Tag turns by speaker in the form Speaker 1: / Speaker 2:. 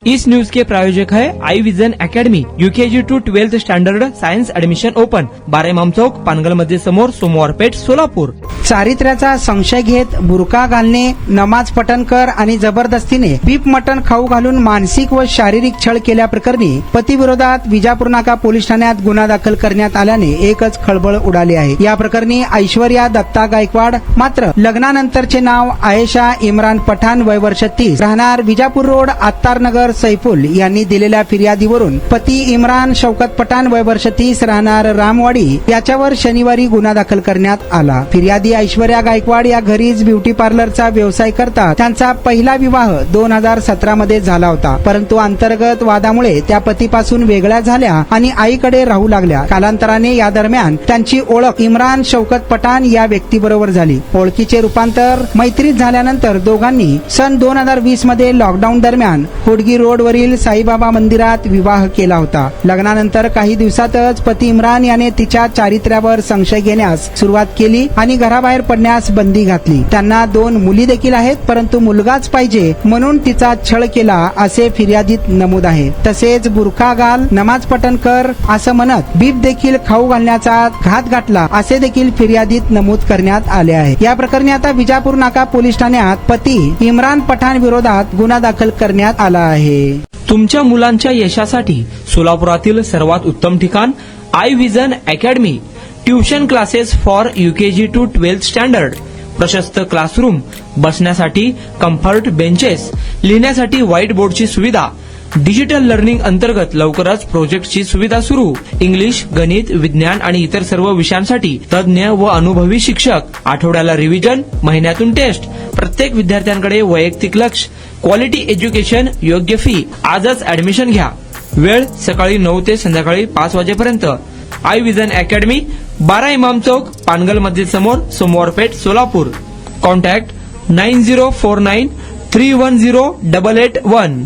Speaker 1: इस news के प्रायोजक है Aai vision academy, UKG to 12th standard science admission open, 12 Imam Chowk, Pangal मध्ये समोर, सोमवार पेठ, सोलापूर।
Speaker 2: चारित्र्याचा संशय घेत बुरका घालणे, नमाज पठण कर आणि जबरदस्तीने बीफ मटण खाऊ घालून मानसिक व शारीरिक छळ केल्याप्रकरणी पतीविरोधात विजापूर नाका पोलीस ठाण्यात गुन्हा दाखल करण्यात आल्याने एकच खळबळ उडाली आहे। या प्रकरणी ऐश्वर्या दत्ता गायकवाड मात्र लग्नानंतरचे नाव आयेशा इम्रान पठाण वय वर्ष 30 राहणार विजापूर रोड आत्तारनगर सैफुल यांनी दिलेल्या फिर्यादीवरून पती इम्रान शौकत पठाण वय वर्ष 30 राहणार रामवाडी याच्यावर शनिवारी गुन्हा दाखल करण्यात आला। फिर्यादी ऐश्वर्या गायकवाड या घरीच ब्युटी पार्लरचा व्यवसाय करतात। त्यांचा पहिला विवाह 2017 मध्ये झाला होता, परंतु अंतर्गत वादामुळे त्या पतीपासून वेगळ्या झाल्या आणि आईकडे राहू लागल्या। कालांतराने या दरम्यान त्यांची ओळख इम्रान शौकत पठाण या व्यक्तीबरोबर झाली। ओळखीचे रूपांतर मैत्रीत झाल्यानंतर दोघांनी सन 2020 मध्ये लॉकडाऊन दरम्यान होडगी रोडवरील साईबाबा मंदिरात विवाह केला होता। लग्नानंतर काही दिवसातच पती इम्रान याने तिच्या चारित्र्यावर संशय घेण्यास सुरुवात केली आणि घराबाहेर पडण्यास बंदी घातली। त्यांना 2 मुली देखील आहेत, परंतु मुलगाच पाहिजे म्हणून तिचा छळ केला असे फिर्यादीत नमूद आहे। तसेच बुरखा घाल, नमाज पठण कर असं म्हणत बीफ देखील खाऊ घालण्याचा घात घातला असे देखील फिर्यादीत नमूद करण्यात आले आहे। या प्रकरणी आता विजापूर नाका पोलीस ठाण्यात पती इम्रान पठाण विरोधात गुन्हा दाखल करण्यात आला आहे।
Speaker 1: तुमच्या मुलांच्या यशासाठी सोलापुरातील सर्वात उत्तम ठिकाण Aai vision academy, tuition classes for UKG to 12th standard, प्रशस्त क्लासरूम, बसण्यासाठी कम्फर्ट बेंचेस, लिहिण्यासाठी व्हाईट बोर्डची सुविधा, डिजिटल लर्निंग अंतर्गत लवकरच प्रोजेक्टची सुविधा सुरू, इंग्लिश, गणित, विज्ञान आणि इतर सर्व विषयांसाठी तज्ञ व अनुभवी शिक्षक, आठवड्याला रिव्हिजन, महिन्यातून टेस्ट, प्रत्येक विद्यार्थ्यांकडे वैयक्तिक लक्ष, क्वालिटी एज्युकेशन, योग्य फी। आजच ऍडमिशन घ्या। वेळ सकाळी 9 ते संध्याकाळी 5 वाजेपर्यंत। आई विजन अकॅडमी, 12 इमाम चौक, पानगल मस्जिद समोर, सोमवार पेठ, सोलापूर। कॉन्टॅक्ट 9049310881।